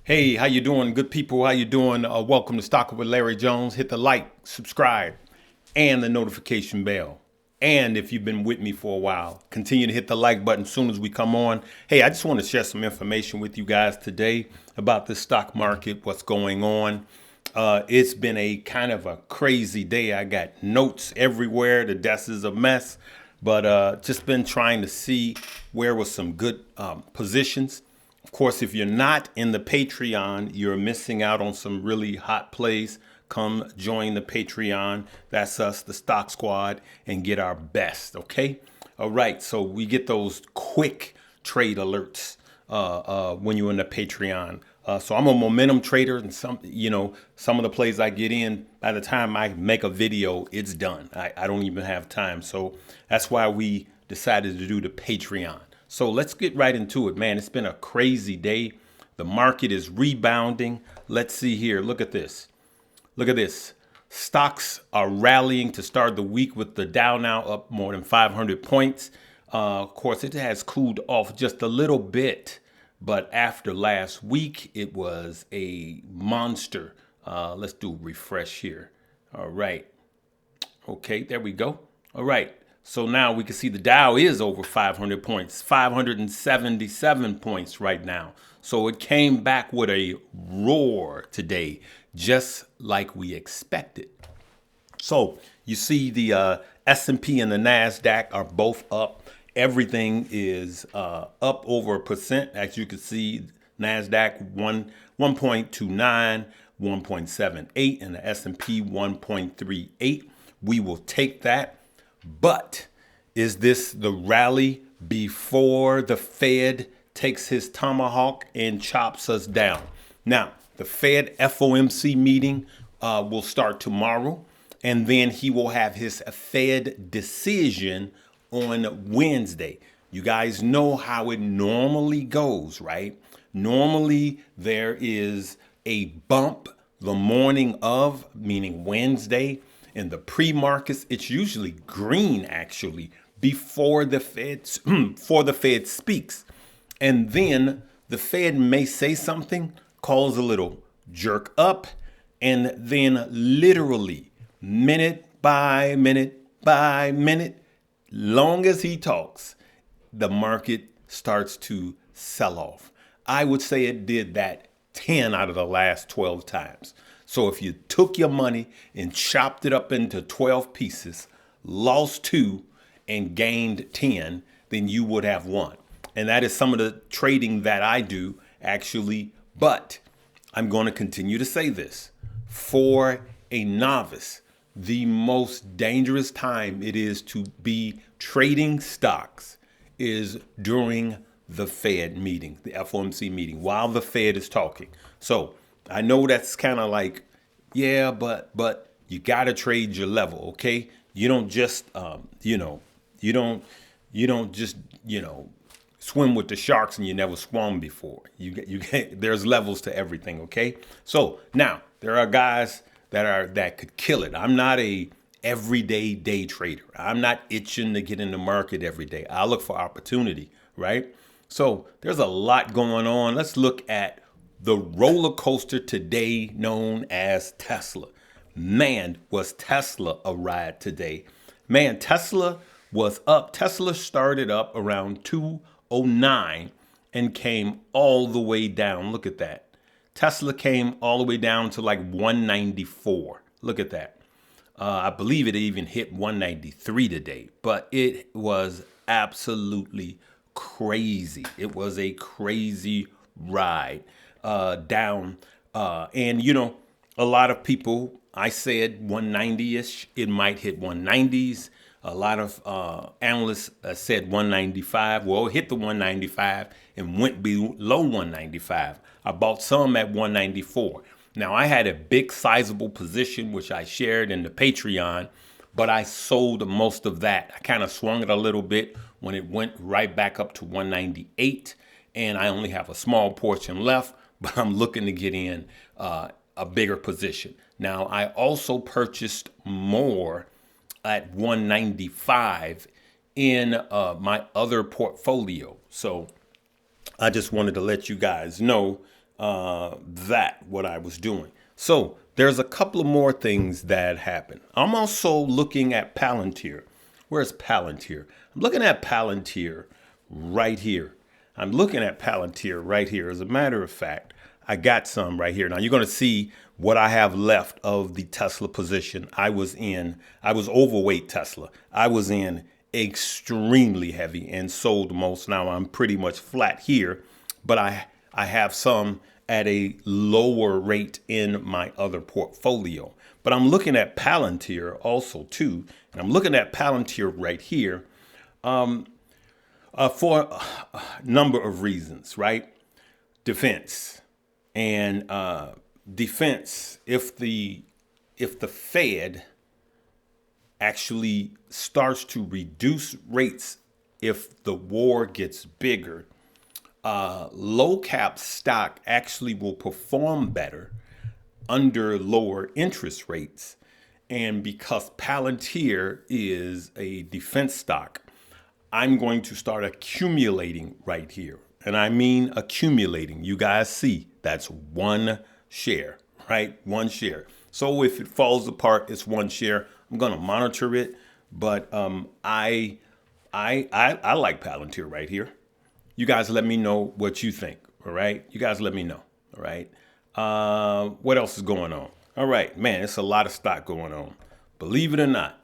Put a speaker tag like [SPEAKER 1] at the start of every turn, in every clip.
[SPEAKER 1] Hey, how you doing, good people? How you doing? Welcome to Stock with Larry Jones. Hit the like, subscribe, and the notification bell. And if you've been with me for a while, continue to hit the like button as soon as we come on. Hey, I just want to share some information with you guys today about the stock market, what's going on. It's been a kind of a crazy day. I got notes everywhere. The desk is a mess, but just been trying to see where was some good positions. Of course, if you're not in the Patreon, you're missing out on some really hot plays. Come join the Patreon. That's us, the Stock Squad, and get our best, okay? All right, so we get those quick trade alerts when you're in the Patreon. So I'm a momentum trader, and some of the plays I get in, by the time I make a video, it's done. I don't even have time. So that's why we decided to do the Patreon. So let's get right into it, man. It's been a crazy day. The market is rebounding. Let's see here. Look at this. Look at this. Stocks are rallying to start the week with the Dow now up more than 500 points. Of course, it has cooled off just a little bit, but after last week, it was a monster. Let's do refresh here. All right. Okay, there we go. All right. So now we can see the Dow is over 500 points, 577 points right now. So it came back with a roar today, just like we expected. So you see the S&P and the NASDAQ are both up. Everything is up over 1%. As you can see, NASDAQ 1.29, 1.78, and the S&P 1.38. We will take that. But is this the rally before the Fed takes his tomahawk and chops us down? Now, the Fed FOMC meeting will start tomorrow, and then he will have his Fed decision on Wednesday. You guys know how it normally goes, right? Normally, there is a bump the morning of, meaning Wednesday. In the pre-markets, it's usually green actually before the Fed speaks. And then the Fed may say something, cause a little jerk up, and then literally minute by minute by minute, long as he talks, the market starts to sell off. I would say it did that 10 out of the last 12 times. So if you took your money and chopped it up into 12 pieces, lost 2 and gained 10, then you would have won. And that is some of the trading that I do actually. But I'm going to continue to say this. For a novice, the most dangerous time it is to be trading stocks is during the Fed meeting, the FOMC meeting, while the Fed is talking. So I know that's kind of like, yeah, but you got to trade your level, okay? You don't just, you don't just, swim with the sharks and you never swum before. There's levels to everything, okay? So now there are guys that could kill it. I'm not a everyday day trader. I'm not itching to get in the market every day. I look for opportunity, right? So there's a lot going on. Let's look at the roller coaster today known as Tesla. Man, was Tesla a ride today. Man, Tesla was up. Tesla started up around 209 and came all the way down. Look at that. Tesla came all the way down to like 194. Look at that. I believe it even hit 193 today, but it was absolutely crazy. It was a crazy ride down. And, a lot of people, I said 190-ish, it might hit 190s. A lot of analysts said 195. Well, it hit the 195 and went below 195. I bought some at 194. Now, I had a big sizable position, which I shared in the Patreon, but I sold most of that. I kind of swung it a little bit when it went right back up to 198, and I only have a small portion left, but I'm looking to get in a bigger position. Now, I also purchased more at 195 in my other portfolio. So I just wanted to let you guys know what I was doing. So there's a couple of more things that happened. I'm also looking at Palantir. Where's Palantir? I'm looking at Palantir right here. I'm looking at Palantir right here. As a matter of fact, I got some right here. Now you're going to see what I have left of the Tesla position I was in. I was overweight Tesla. I was in extremely heavy and sold most. Now I'm pretty much flat here, but I have some at a lower rate in my other portfolio. But I'm looking at Palantir also too, and I'm looking at Palantir right here for a number of reasons, right? Defense and defense. If the Fed actually starts to reduce rates, if the war gets bigger, low cap stock actually will perform better under lower interest rates. And because Palantir is a defense stock, I'm going to start accumulating right here. And I mean accumulating. You guys see, that's one share, right? One share. So if it falls apart, it's one share. I'm going to monitor it. But I like Palantir right here. You guys let me know what you think, all right? You guys let me know, all right? What else is going on? All right, man, it's a lot of stock going on. Believe it or not,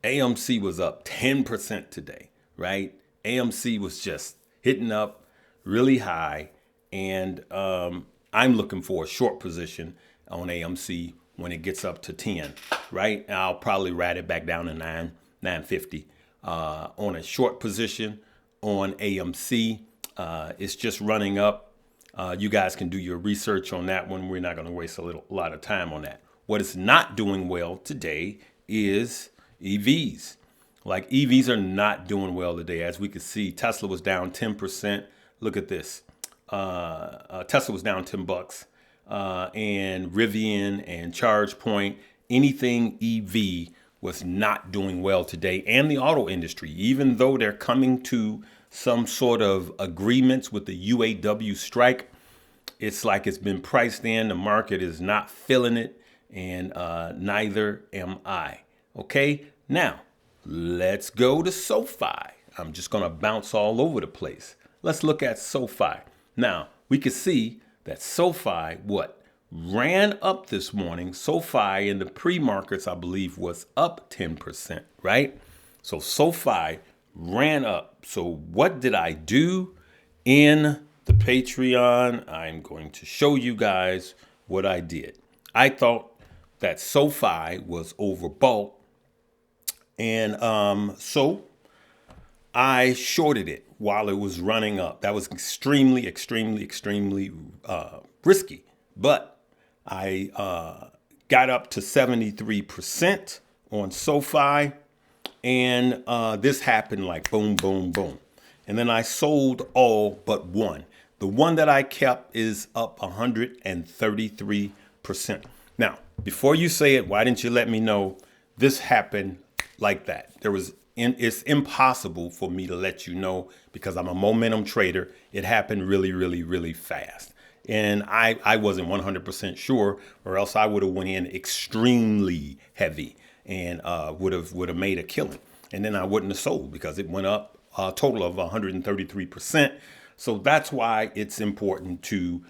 [SPEAKER 1] AMC was up 10% today, right? AMC was just hitting up really high, and I'm looking for a short position on AMC when it gets up to 10, right? And I'll probably ride it back down to 950 on a short position on AMC. It's just running up. You guys can do your research on that one. We're not going to waste a lot of time on that. What is not doing well today is EVs. Like EVs are not doing well today. As we can see, Tesla was down 10%. Look at this. Tesla was down $10. And Rivian and ChargePoint, anything EV was not doing well today. And the auto industry, even though they're coming to some sort of agreements with the UAW strike, it's like it's been priced in. The market is not feeling it, and neither am I. Okay, now let's go to Sofi. I'm just going to bounce all over the place. Let's look at Sofi. Now, we can see that Sofi, ran up this morning. Sofi in the pre-markets, I believe, was up 10%, right? So Sofi ran up. So what did I do in the Patreon? I'm going to show you guys what I did. I thought that Sofi was overbought, and so I shorted it while it was running up. That was extremely risky, but I got up to 73% on Sofi, and this happened like boom, boom, boom. And then I sold all but one. The one that I kept is up 133%. Now, before you say it, why didn't you let me know? This happened like that. It's impossible for me to let you know because I'm a momentum trader. It happened really fast. And I wasn't 100% sure, or else I would have went in extremely heavy and would have made a killing. And then I wouldn't have sold because it went up a total of 133%. So that's why it's important to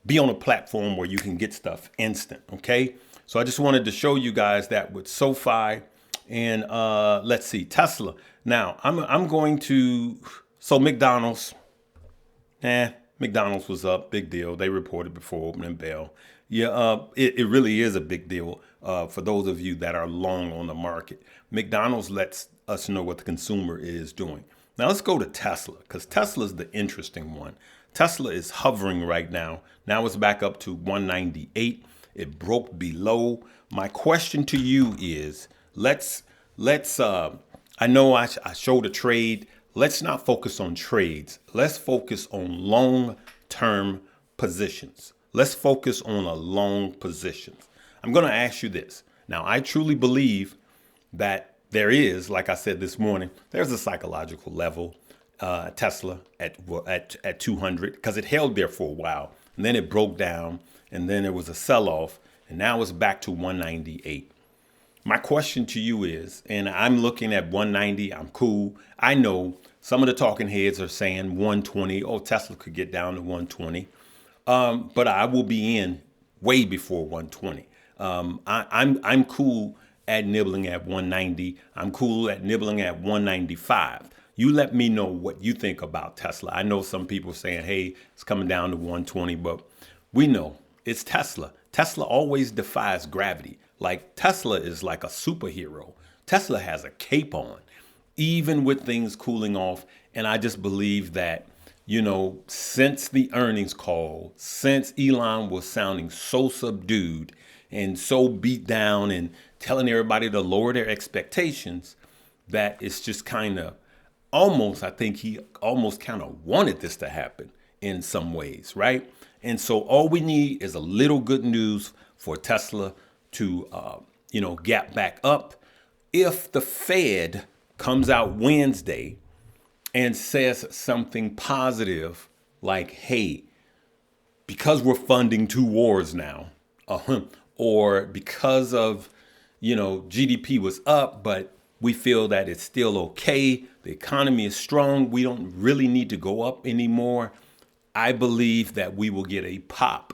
[SPEAKER 1] be on a platform where you can get stuff instant. Okay. So I just wanted to show you guys that with Sofi and let's see, Tesla. Now I'm going to, so McDonald's was up, big deal. They reported before opening bell. Yeah, it really is a big deal for those of you that are long on the market. McDonald's lets us know what the consumer is doing. Now let's go to Tesla, because Tesla is the interesting one. Tesla is hovering right now. Now it's back up to 198. It broke below. My question to you is, let's I know I showed a trade. Let's not focus on trades. Let's focus on long-term positions. Let's focus on a long position. I'm going to ask you this. Now, I truly believe that there is, like I said this morning, there's a psychological level Tesla at 200 because it held there for a while. and then it broke down, and then there was a sell-off, and now it's back to 198. My question to you is, and I'm looking at 190, I'm cool. I know some of the talking heads are saying 120. Oh, Tesla could get down to 120. But I will be in way before 120. I'm cool at nibbling at 190. I'm cool at nibbling at 195. You let me know what you think about Tesla. I know some people saying, hey, it's coming down to 120, but we know it's Tesla. Tesla always defies gravity. Like Tesla is like a superhero. Tesla has a cape on, even with things cooling off. And I just believe that, since the earnings call, since Elon was sounding so subdued and so beat down and telling everybody to lower their expectations, that it's just kind of I think he almost kind of wanted this to happen in some ways, right? And so all we need is a little good news for Tesla to, gap back up. If the Fed comes out Wednesday and says something positive like, hey, because we're funding two wars now, or because of, GDP was up, but we feel that it's still okay. The economy is strong. We don't really need to go up anymore. I believe that we will get a pop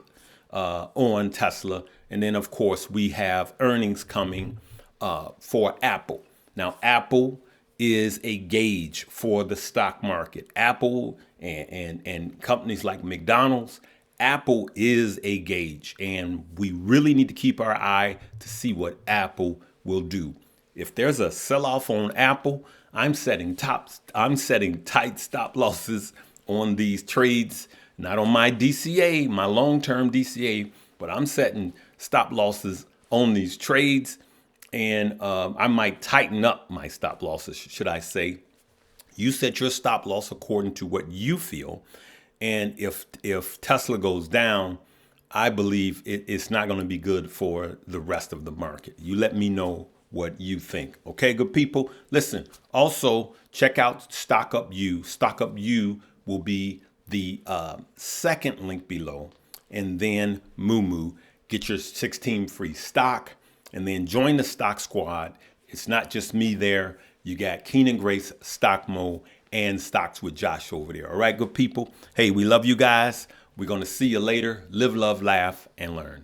[SPEAKER 1] on Tesla. And then, of course, we have earnings coming for Apple. Now, Apple is a gauge for the stock market. Apple and companies like McDonald's, Apple is a gauge. And we really need to keep our eye to see what Apple will do. If there's a sell-off on Apple, I'm setting tight stop losses on these trades, not on my DCA, my long-term DCA, but I'm setting stop losses on these trades. And I might tighten up my stop losses, should I say. You set your stop loss according to what you feel. And if Tesla goes down, I believe it's not going to be good for the rest of the market. You let me know what you think. Okay, good people. Listen, also check out Stock Up You. Stock Up You will be the second link below. And then Moo. Get your 16 free stock. And then join the stock squad. It's not just me there. You got Keenan Grace, Stockmo, and Stocks with Josh over there. All right, good people. Hey, we love you guys. We're going to see you later. Live, love, laugh, and learn.